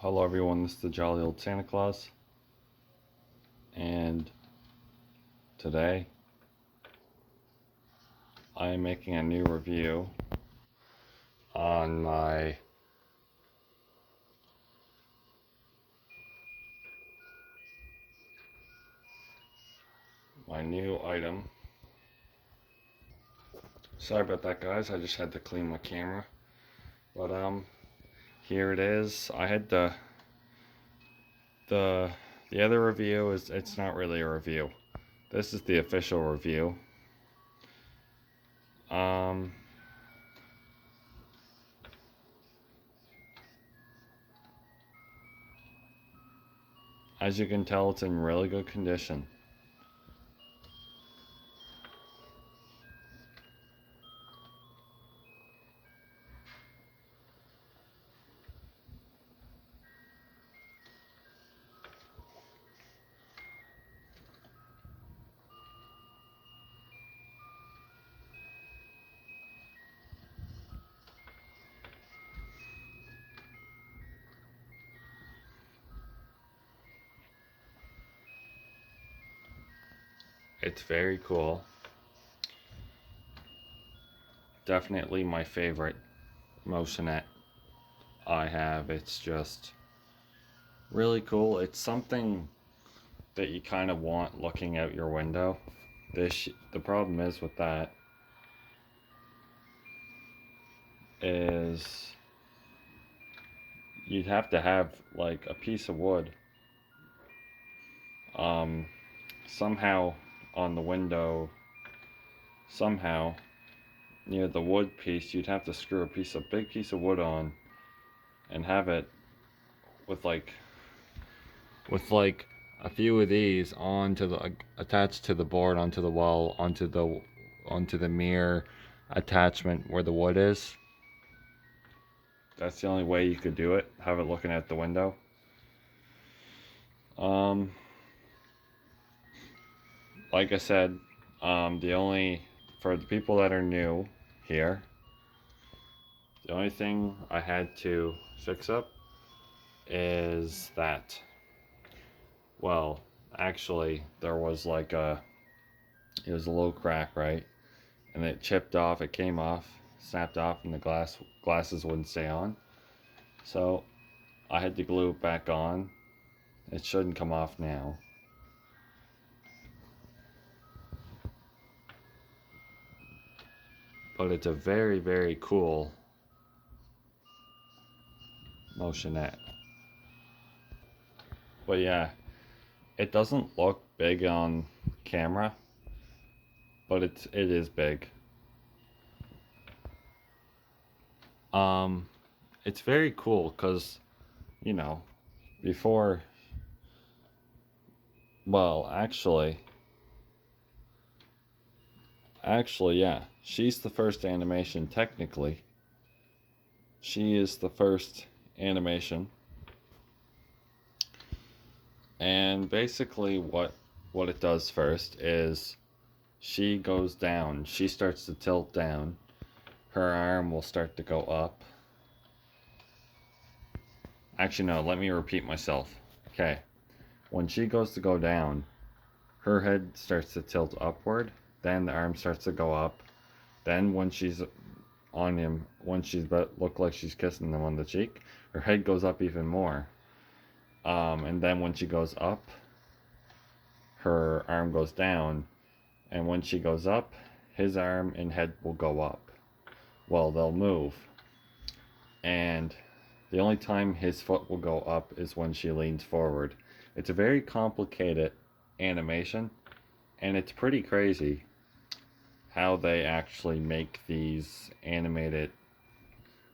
Hello everyone, this is the Jolly Old Santa Claus, and today I am making a new review on my new item. Sorry about that, guys, I just had to clean my camera, but here it is. I had the other review it's not really a review. This is the official review. Um as you can tell, it's in really good condition. It's very cool. Definitely my favorite Motionette I have. It's just really cool. It's something that you kind of want looking out your window. The problem is with that is you'd have to have like a piece of wood um somehow on the window, somehow near the wood piece. You'd have to screw a big piece of wood on and have it with like a few of these onto the attached to the board, onto the wall, onto the mirror attachment where the wood is. That's the only way you could do it. Have it looking at the window. Um, like I said, for the people that are new here, the only thing I had to fix up is that, well, actually, it was a little crack, right? And it chipped off, it came off, snapped off, and the glasses wouldn't stay on. So I had to glue it back on. It shouldn't come off now. But it's a very, very cool Motionette. But yeah, it doesn't look big on camera, but it is big. Um, it's very cool because, you know, before, well, yeah, she's the first animation technically. She is the first animation. And basically what it does first is she goes down. She starts to tilt down. Her arm will start to go up. Actually, no, let me repeat myself. Okay. When she goes to go down, her head starts to tilt upward. Then the arm starts to go up. Then when she's on him, when she's look like she's kissing him on the cheek, her head goes up even more. And then when she goes up, her arm goes down. And when she goes up, his arm and head will go up. Well, they'll move. And the only time his foot will go up is when she leans forward. It's a very complicated animation, and it's pretty crazy how they actually make these animated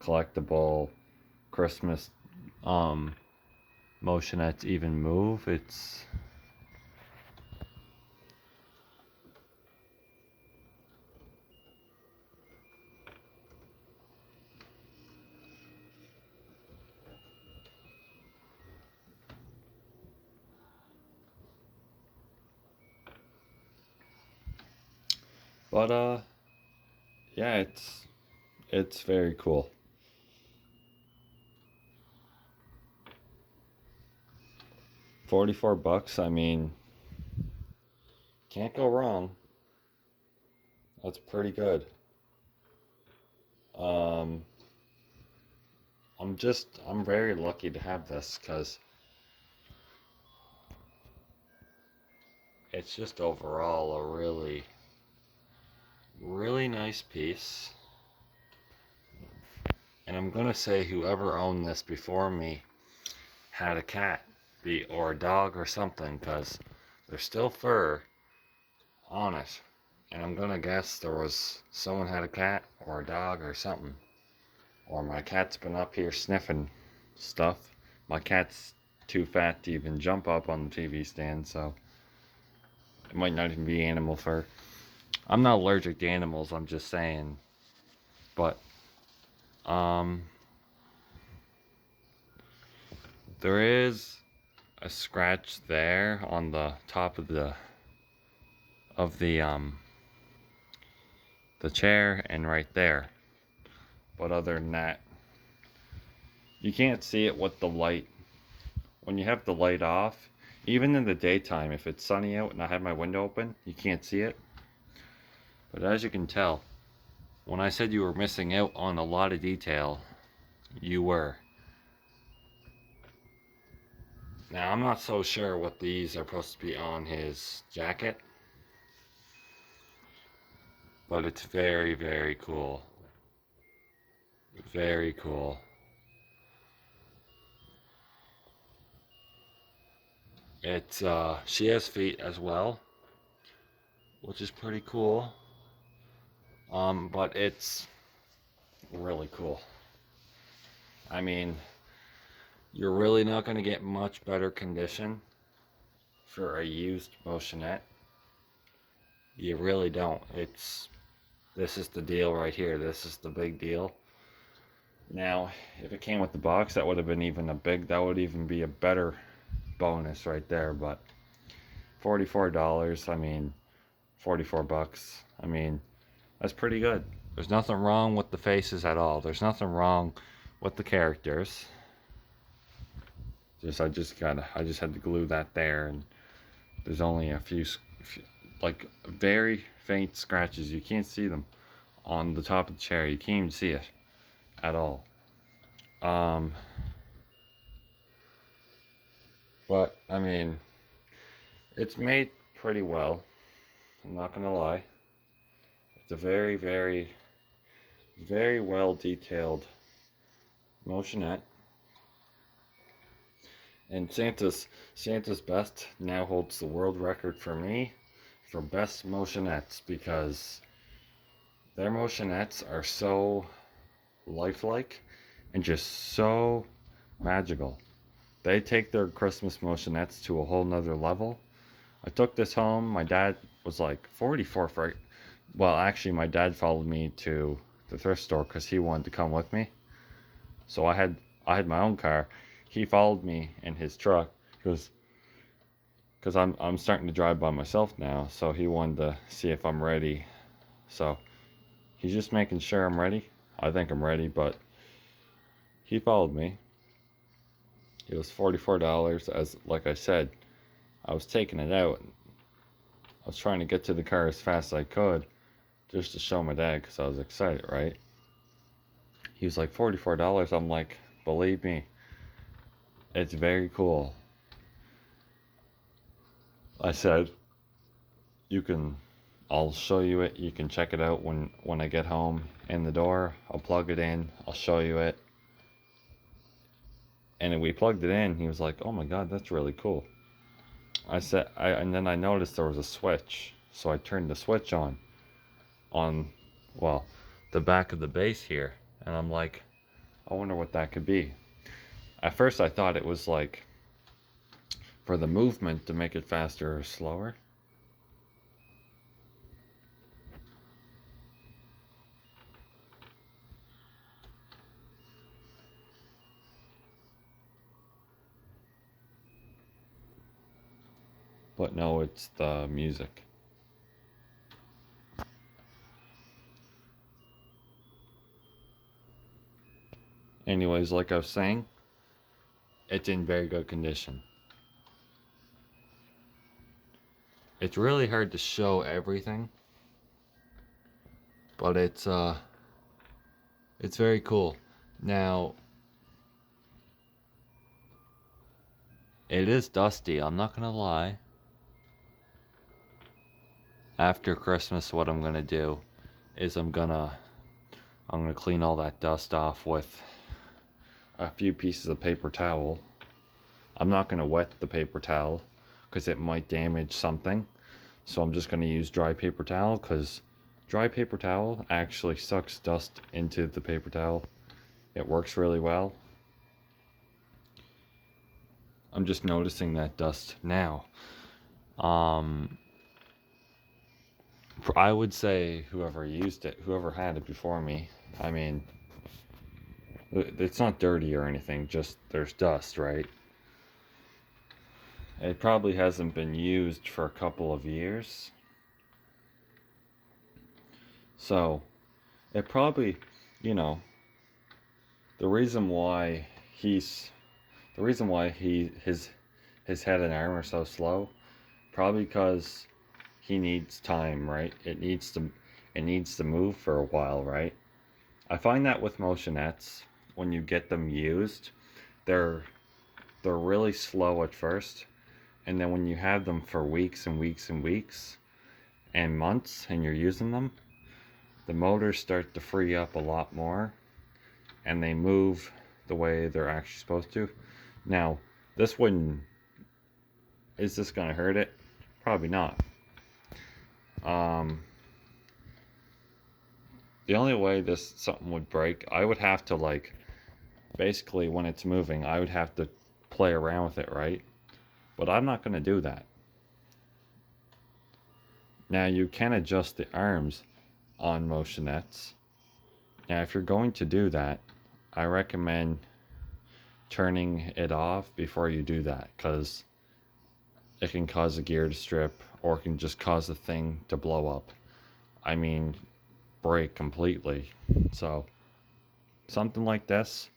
collectible Christmas motionettes even move. It's but yeah, it's very cool. $44, I mean, can't go wrong. That's pretty good. Um, I'm very lucky to have this because it's just overall a really, really nice piece. And I'm gonna say whoever owned this before me had a cat, or a dog or something, because there's still fur on it. And I'm gonna guess there was someone had a cat or a dog or something. Or my cat's been up here sniffing stuff. My cat's too fat to even jump up on the TV stand, so it might not even be animal fur. I'm not allergic to animals, I'm just saying. But um there is a scratch there on the top of the chair and right there. But other than that, you can't see it with the light. When you have the light off, even in the daytime, if it's sunny out and I have my window open, you can't see it. But as you can tell, when I said you were missing out on a lot of detail, you were. Now, I'm not so sure what these are supposed to be on his jacket, but it's very, very cool. Very cool. It's, she has feet as well, which is pretty cool. But it's really cool. I mean, you're really not going to get much better condition for a used Motionette. You really don't. This is the deal right here. This is the big deal. Now, if it came with the box, that would have been that would even be a better bonus right there. But $44, I mean, $44. I mean, that's pretty good. There's nothing wrong with the faces at all. There's nothing wrong with the characters. I just had to glue that there, and there's only a few like very faint scratches. You can't see them on the top of the chair. You can't even see it at all. But I mean, it's made pretty well. I'm not gonna lie. It's a very, very, very well detailed Motionette. And Santa's Best now holds the world record for me for best Motionettes, because their Motionettes are so lifelike and just so magical. They take their Christmas Motionettes to a whole nother level. I took this home. My dad was like 44 for. Well, actually, my dad followed me to the thrift store because he wanted to come with me. So I had my own car. He followed me in his truck because I'm starting to drive by myself now. So he wanted to see if I'm ready. So he's just making sure I'm ready. I think I'm ready, but he followed me. It was $44. As like I said, I was taking it out. I was trying to get to the car as fast as I could just to show my dad because I was excited, right? He was like, $44. I'm like, believe me, it's very cool. I said, I'll show you it. You can check it out when I get home in the door. I'll plug it in. I'll show you it. And then we plugged it in. He was like, oh my God, that's really cool. And then I noticed there was a switch. So I turned the switch on, well, the back of the base here. And I'm like, I wonder what that could be. At first I thought it was like for the movement to make it faster or slower. But no, it's the music. Anyways, like I was saying, it's in very good condition. It's really hard to show everything, but it's very cool. Now, it is dusty, I'm not gonna lie. After Christmas, what I'm gonna do is I'm gonna clean all that dust off with a few pieces of paper towel. I'm not gonna wet the paper towel because it might damage something. So I'm just gonna use dry paper towel because dry paper towel actually sucks dust into the paper towel. It works really well. I'm just noticing that dust now. I would say whoever used it, whoever had it before me, I mean, it's not dirty or anything, just there's dust, right? It probably hasn't been used for a couple of years. So, it probably, you know, the reason why he's, the reason why his head and arm are so slow, probably because he needs time, right? It needs to move for a while, right? I find that with motionettes, when you get them used, they're really slow at first, and then when you have them for weeks and weeks and weeks and months and you're using them, the motors start to free up a lot more and they move the way they're actually supposed to. Now, this wouldn't, is this gonna hurt it? Probably not. The only way this something would break, I would have to like, basically when it's moving, I would have to play around with it, right? But I'm not gonna do that. Now you can adjust the arms on motionettes. Now if you're going to do that, I recommend turning it off before you do that, because it can cause a gear to strip or it can just cause the thing to blow up. I mean, break completely. So something like this.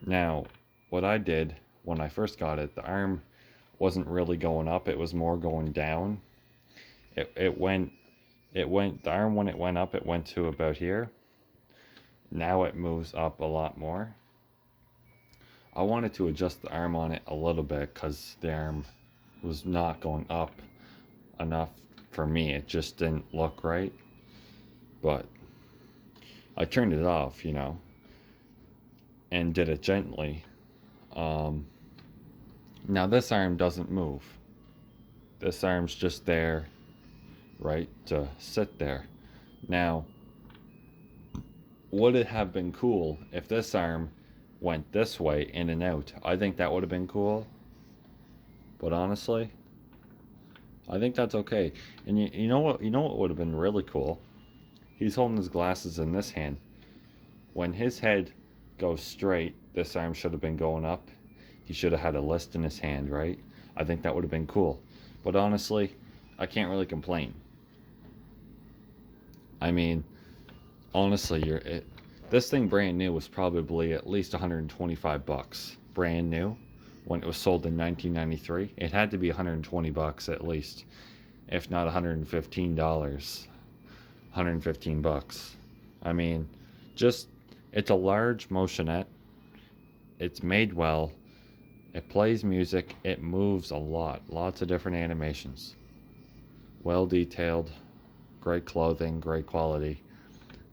Now, what I did when I first got it, the arm wasn't really going up, it was more going down. It went, the arm, when it went up, it went to about here. Now it moves up a lot more. I wanted to adjust the arm on it a little bit because the arm was not going up enough for me. It just didn't look right. But I turned it off, you know, and did it gently. Now this arm doesn't move. This arm's just there, right, to sit there. Now, would it have been cool if this arm went this way in and out? I think that would have been cool. But honestly, I think that's okay. And you know what? You know what would have been really cool? He's holding his glasses in this hand. When his head goes straight, this arm should have been going up. He should have had a list in his hand, right? I think that would have been cool. But honestly, I can't really complain. I mean, honestly, this thing brand new was probably at least 125 bucks. Brand new. When it was sold in 1993, it had to be 120 bucks at least, if not $115. 115 bucks. I mean, just, it's a large motionette. It's made well. It plays music. It moves a lot. Lots of different animations. Well detailed. Great clothing. Great quality.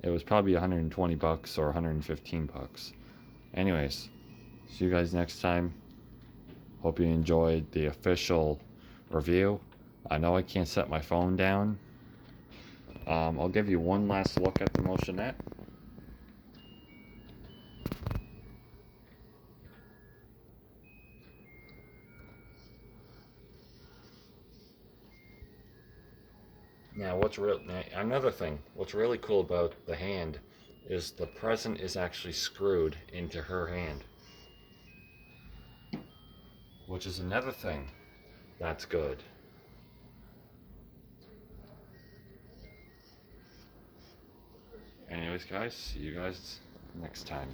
It was probably 120 bucks or 115 bucks. Anyways, see you guys next time. Hope you enjoyed the official review. I know I can't set my phone down. I'll give you one last look at the Motionette. Now, another thing, what's really cool about the hand is the present is actually screwed into her hand, which is another thing that's good. Anyways, guys, see you guys next time.